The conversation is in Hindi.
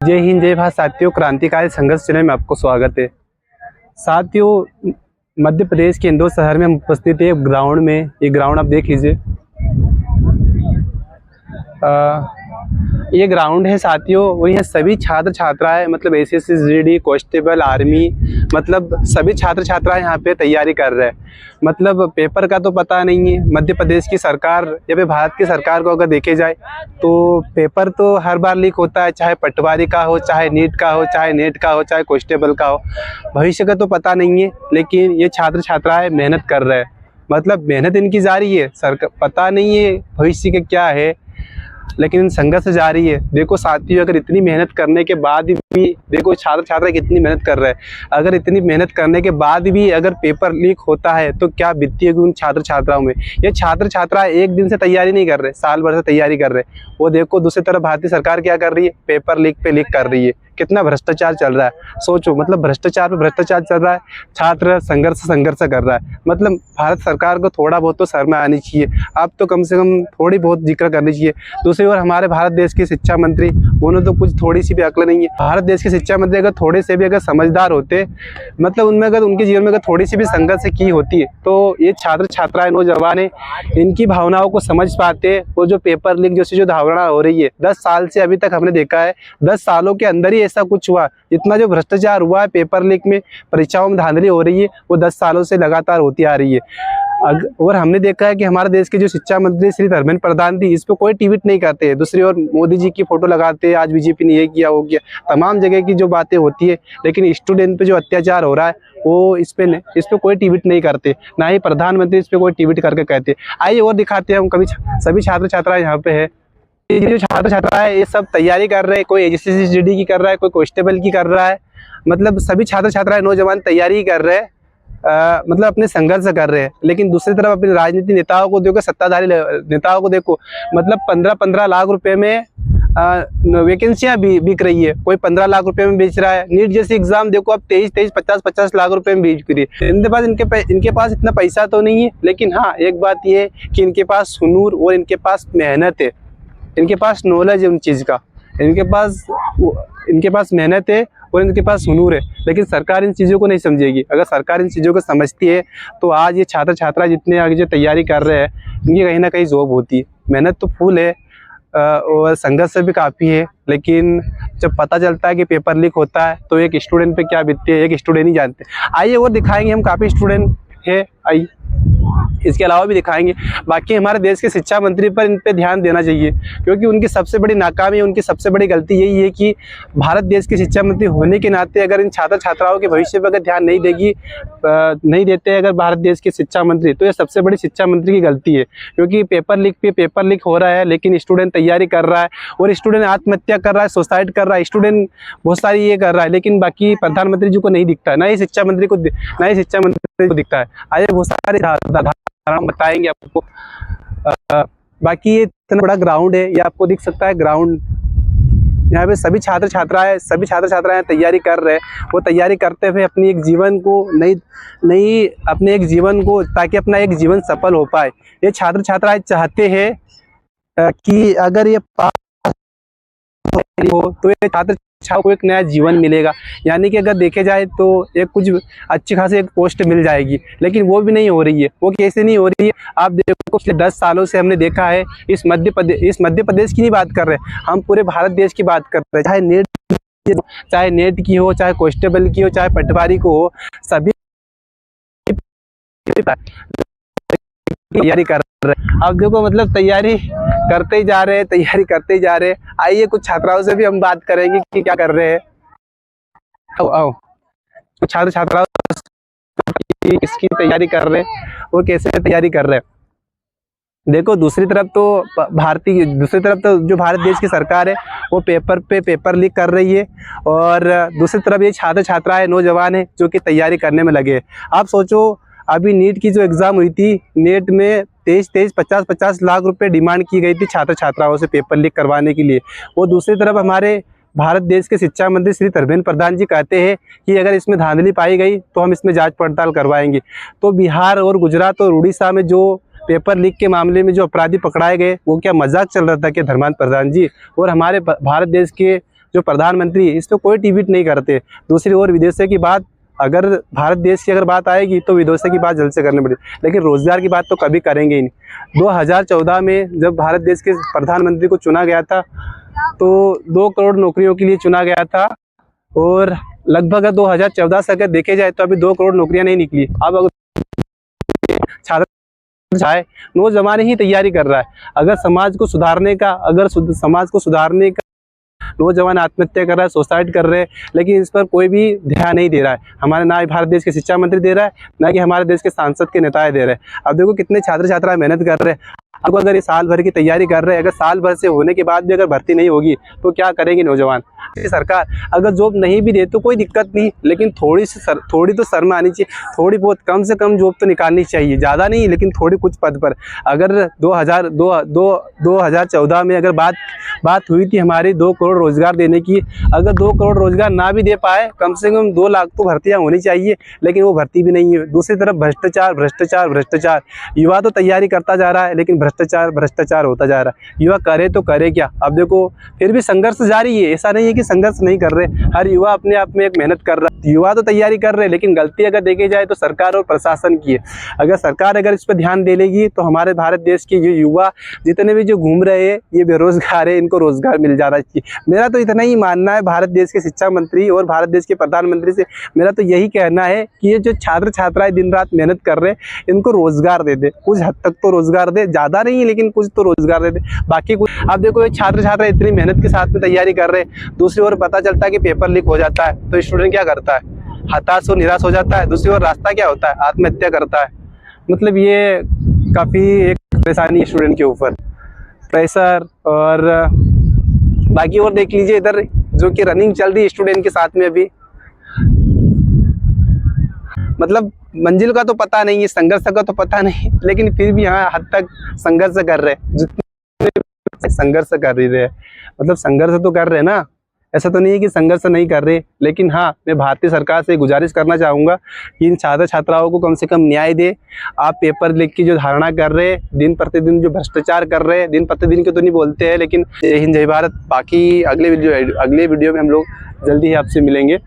जय हिंद जय भारत साथियों, क्रांतिकारी संघर्ष चैनल में आपको स्वागत है। साथियों, मध्य प्रदेश के इंदौर शहर में हम उपस्थित है ग्राउंड में। ये ग्राउंड आप देख लीजिए। ये ग्राउंड है साथियों, वही है सभी छात्र छात्राएं मतलब एसएससी जीडी कांस्टेबल आर्मी मतलब सभी छात्र छात्राएं यहाँ पे तैयारी कर रहे हैं। मतलब पेपर का तो पता नहीं है। मध्य प्रदेश की सरकार या फिर भारत की सरकार को अगर देखे जाए तो पेपर तो हर बार लीक होता है, चाहे पटवारी का हो, चाहे नीट का हो, चाहे नेट का हो, चाहे कांस्टेबल का हो। भविष्य का तो पता नहीं है, लेकिन ये छात्र छात्राएं मेहनत कर रहे हैं। मतलब मेहनत इनकी जारी है। सरकार पता नहीं है भविष्य का क्या है, लेकिन संघर्ष जारी है। देखो साथियों, अगर इतनी मेहनत करने के बाद भी देखो छात्र छात्रा कितनी मेहनत कर रहे हैं। अगर इतनी मेहनत करने के बाद भी अगर पेपर लीक होता है तो क्या बीतती होगी उन छात्र छात्राओं में। ये छात्र छात्रा एक दिन से तैयारी नहीं कर रहे, साल भर से तैयारी कर रहे। वो देखो दूसरी तरफ भारतीय सरकार क्या कर रही है, पेपर लीक पे लीक कर रही है। कितना भ्रष्टाचार चल रहा है सोचो। मतलब भ्रष्टाचार पे भ्रष्टाचार चल रहा है, छात्र संघर्ष कर रहा है। मतलब भारत सरकार को थोड़ा बहुत तो शर्म आनी चाहिए। अब तो कम से कम थोड़ी बहुत जिक्र करनी चाहिए। दूसरी ओर हमारे भारत देश के शिक्षा मंत्री, उन्हें तो कुछ थोड़ी सी भी अक्ल नहीं है। भारत देश के शिक्षा मंत्री अगर थोड़े से भी अगर समझदार होते, मतलब उनमें अगर उनके जीवन में अगर थोड़ी सी भी संघर्ष की होती है तो ये छात्र छात्राएं नौजवान है इनकी भावनाओं को समझ पाते। वो जो पेपर लीक जैसी जो धारणा हो रही है 10 साल से अभी तक हमने देखा है, 10 सालों के अंदर ही ऐसा कुछ हुआ। इतना जो भ्रष्टाचार हुआ है पेपर लीक में, परीक्षाओं में धांधली हो रही है, वो 10 सालों से लगातार होती आ रही है। और हमने देखा है कि हमारे देश के जो शिक्षा मंत्री श्री धर्मेंद्र प्रधान जी, इस पर कोई ट्वीट नहीं करते। दूसरी ओर मोदी जी की फोटो लगाते हैं, आज बीजेपी ने ये किया वो किया, तमाम जगह की जो बातें होती है। लेकिन स्टूडेंट पे जो अत्याचार हो रहा है वो इस पे कोई ट्वीट नहीं करते, ना ही प्रधानमंत्री इस पे कोई ट्वीट करके कहते। आइए और दिखाते हैं हम। कभी सभी छात्र छात्राएं यहाँ पे है। ये जो छात्र छात्रा है ये सब तैयारी कर रहे हैं। कोई एसएससी जीडी की कर रहा है, कोई कांस्टेबल की कर रहा है। मतलब सभी छात्र छात्राएं नौजवान तैयारी कर रहे हैं, मतलब अपने संघर्ष कर रहे हैं। लेकिन दूसरी तरफ अपने राजनीतिक नेताओं को देखो, सत्ताधारी नेताओं को देखो, मतलब 15-15 लाख रुपए में वैकेंसियां बिक रही है। कोई 15 लाख रुपए में बेच रहा है। नीट जैसे एग्जाम देखो अब 23-23, 50-50 लाख रुपए में बेच रही है। इनके पास इतना पैसा तो नहीं है, लेकिन हाँ एक बात ये है कि इनके पास हुनूर और इनके पास मेहनत है, इनके पास नॉलेज है उन चीज़ का, इनके पास मेहनत है और इनके पास हुनूर है। लेकिन सरकार इन चीज़ों को नहीं समझेगी। अगर सरकार इन चीज़ों को समझती है तो आज ये छात्र छात्रा जितने आगे जो तैयारी कर रहे हैं इनकी कहीं ना कहीं जॉब होती है। मेहनत तो फुल है और संघर्ष भी काफ़ी है। लेकिन जब पता चलता है कि पेपर लीक होता है तो एक स्टूडेंट पे क्या बीतती है एक स्टूडेंट ही जानते। आइए और दिखाएंगे हम, काफ़ी स्टूडेंट है, आइए इसके अलावा भी दिखाएंगे। बाकी हमारे देश के शिक्षा मंत्री पर इन पे ध्यान देना चाहिए, क्योंकि उनकी सबसे बड़ी नाकामी, उनकी सबसे बड़ी गलती यही है कि भारत देश के शिक्षा मंत्री होने के नाते अगर इन छात्र छात्राओं के भविष्य पर अगर ध्यान नहीं देते अगर भारत देश के शिक्षा मंत्री, तो ये सबसे बड़ी शिक्षा मंत्री की गलती है। क्योंकि पेपर लीक हो रहा है, लेकिन स्टूडेंट तैयारी कर रहा है और स्टूडेंट आत्महत्या कर रहा है, सुसाइड कर रहा है, स्टूडेंट बहुत सारी ये कर रहा है, लेकिन बाकी प्रधानमंत्री जी को नहीं दिखता है, ना ही शिक्षा मंत्री को दिखता है। आइए बहुत सारे बताएंगे आपको। बाकी ये इतना बड़ा ग्राउंड है, ये आपको दिख सकता है ग्राउंड। यहाँ पे सभी छात्र छात्राएं तैयारी कर रहे हैं। वो तैयारी करते हुए अपनी एक जीवन को अपने एक जीवन को, ताकि अपना एक जीवन सफल हो पाए। ये छात्र छात्राएं चाहते हैं कि अगर ये पास हो तो ये छात्र छात्राओं को एक नया जीवन मिलेगा। यानी कि अगर देखे जाए तो एक कुछ अच्छी खासी एक पोस्ट मिल जाएगी, लेकिन वो भी नहीं हो रही है। वो कैसे नहीं हो रही है आप देखो, पिछले 10 सालों से हमने देखा है। इस मध्य प्रदेश की नहीं बात कर रहे, हम पूरे भारत देश की बात कर रहे हैं। चाहे नेट की हो, चाहे कांस्टेबल की हो, चाहे पटवारी को हो, सभी तैयारी कर रहे हैं। अब देखो मतलब तैयारी करते ही जा रहे हैं। आइए कुछ छात्राओं से भी हम बात करेंगे कि क्या कर रहे हैं। आओ कुछ छात्र छात्राओं इसकी तैयारी कर रहे हैं और कैसे तैयारी कर रहे हैं। देखो दूसरी तरफ तो जो भारत देश की सरकार है वो पेपर लीक कर रही है, और दूसरी तरफ ये छात्र छात्राएं नौजवान है जो कि तैयारी करने में लगे। आप सोचो अभी नीट की जो एग्ज़ाम हुई थी, नेट में 23-23, 50-50 लाख रुपए डिमांड की गई थी छात्र छात्राओं से पेपर लीक करवाने के लिए। वो दूसरी तरफ हमारे भारत देश के शिक्षा मंत्री श्री धर्मेंद्र प्रधान जी कहते हैं कि अगर इसमें धांधली पाई गई तो हम इसमें जांच पड़ताल करवाएंगे। तो बिहार और गुजरात और उड़ीसा में जो पेपर लीक के मामले में जो अपराधी पकड़ाए गए, वो क्या मजाक चल रहा था कि धर्मेंद्र प्रधान जी? और हमारे भारत देश के जो प्रधानमंत्री इस पर कोई ट्वीट नहीं करते। दूसरी ओर विदेशों की बात, अगर भारत देश की अगर बात आएगी तो विदेशों की बात जल्द से करनी पड़ेगी, लेकिन रोज़गार की बात तो कभी करेंगे ही नहीं। 2014 में जब भारत देश के प्रधानमंत्री को चुना गया था तो 2 करोड़ नौकरियों के लिए चुना गया था, और लगभग 2014 से अगर देखे जाए तो अभी 2 करोड़ नौकरियां नहीं निकली। अब अगर छात्र चाहे नौजवान ही तैयारी कर रहा है, अगर समाज को सुधारने का, नौजवान आत्महत्या कर रहा है, सुसाइड कर रहे हैं, लेकिन इस पर कोई भी ध्यान नहीं दे रहा है। हमारे ना ही भारत देश के शिक्षा मंत्री दे रहा है, ना कि हमारे देश के सांसद के नेता दे रहे हैं। अब देखो कितने छात्र छात्रा मेहनत कर रहे हैं। अब अगर ये साल भर की तैयारी कर रहे हैं, अगर साल भर से होने के बाद भी अगर भर्ती नहीं होगी तो क्या करेंगे नौजवान। सरकार अगर जॉब नहीं भी दे तो कोई दिक्कत नहीं, लेकिन थोड़ी तो शर्म आनी चाहिए, थोड़ी बहुत कम से कम जॉब तो निकालनी चाहिए, ज़्यादा नहीं लेकिन थोड़ी कुछ पद पर। अगर 2014 में अगर बात हुई थी हमारी 2 करोड़ रोजगार देने की, अगर 2 करोड़ रोजगार ना भी दे पाए, कम से कम 2 लाख तो भर्तियां होनी चाहिए, लेकिन वो भर्ती भी नहीं है। दूसरी तरफ भ्रष्टाचार, युवा तो तैयारी करता जा रहा है लेकिन भ्रष्टाचार होता जा रहा है। युवा करे तो करे क्या। अब देखो फिर भी संघर्ष जारी है, ऐसा नहीं है कि संघर्ष नहीं कर रहे। हर युवा अपने आप में एक मेहनत कर रहा है, युवा तो तैयारी कर रहे हैं, लेकिन गलती अगर देखी जाए तो सरकार और प्रशासन की है। अगर इस पर ध्यान दे लेगी तो हमारे भारत देश के युवा जितने भी जो घूम रहे हैं, ये बेरोजगार है, इनको रोजगार मिल जाना चाहिए। मेरा तो इतना ही मानना है भारत देश के शिक्षा मंत्री और भारत देश के प्रधानमंत्री से, मेरा तो यही कहना है कि ये जो छात्र छात्राएं दिन रात मेहनत कर रहे हैं, इनको रोजगार दे दे, कुछ हद तक तो रोजगार दे, ज़्यादा नहीं लेकिन कुछ तो रोजगार दे दे, बाकी कुछ। अब देखो ये छात्र छात्रा इतनी मेहनत के साथ में तैयारी कर रहे हैं, दूसरी ओर पता चलता है कि पेपर लीक हो जाता है तो स्टूडेंट क्या करता है, हताश और निराश हो जाता है। दूसरी ओर रास्ता क्या होता है, आत्महत्या करता है। मतलब ये काफ़ी एक परेशानी है स्टूडेंट के ऊपर, प्रेशर। और बाकी और देख लीजिए इधर जो कि रनिंग चल रही है स्टूडेंट के साथ में अभी, मतलब मंजिल का तो पता नहीं है, संघर्ष का तो पता नहीं, लेकिन फिर भी यहाँ हद तक संघर्ष कर रहे हैं, जितने संघर्ष कर रहे हैं, मतलब संघर्ष तो कर रहे हैं ना, ऐसा तो नहीं है कि संघर्ष नहीं कर रहे। लेकिन हाँ, मैं भारतीय सरकार से गुजारिश करना चाहूँगा कि इन छात्र छात्राओं को कम से कम न्याय दे। आप पेपर लीक की जो धारणा कर रहे हैं, दिन प्रतिदिन जो भ्रष्टाचार कर रहे हैं, दिन प्रतिदिन के तो नहीं बोलते हैं, लेकिन जय हिंद जय भारत। बाकी अगले वीडियो में हम लोग जल्दी ही आपसे मिलेंगे।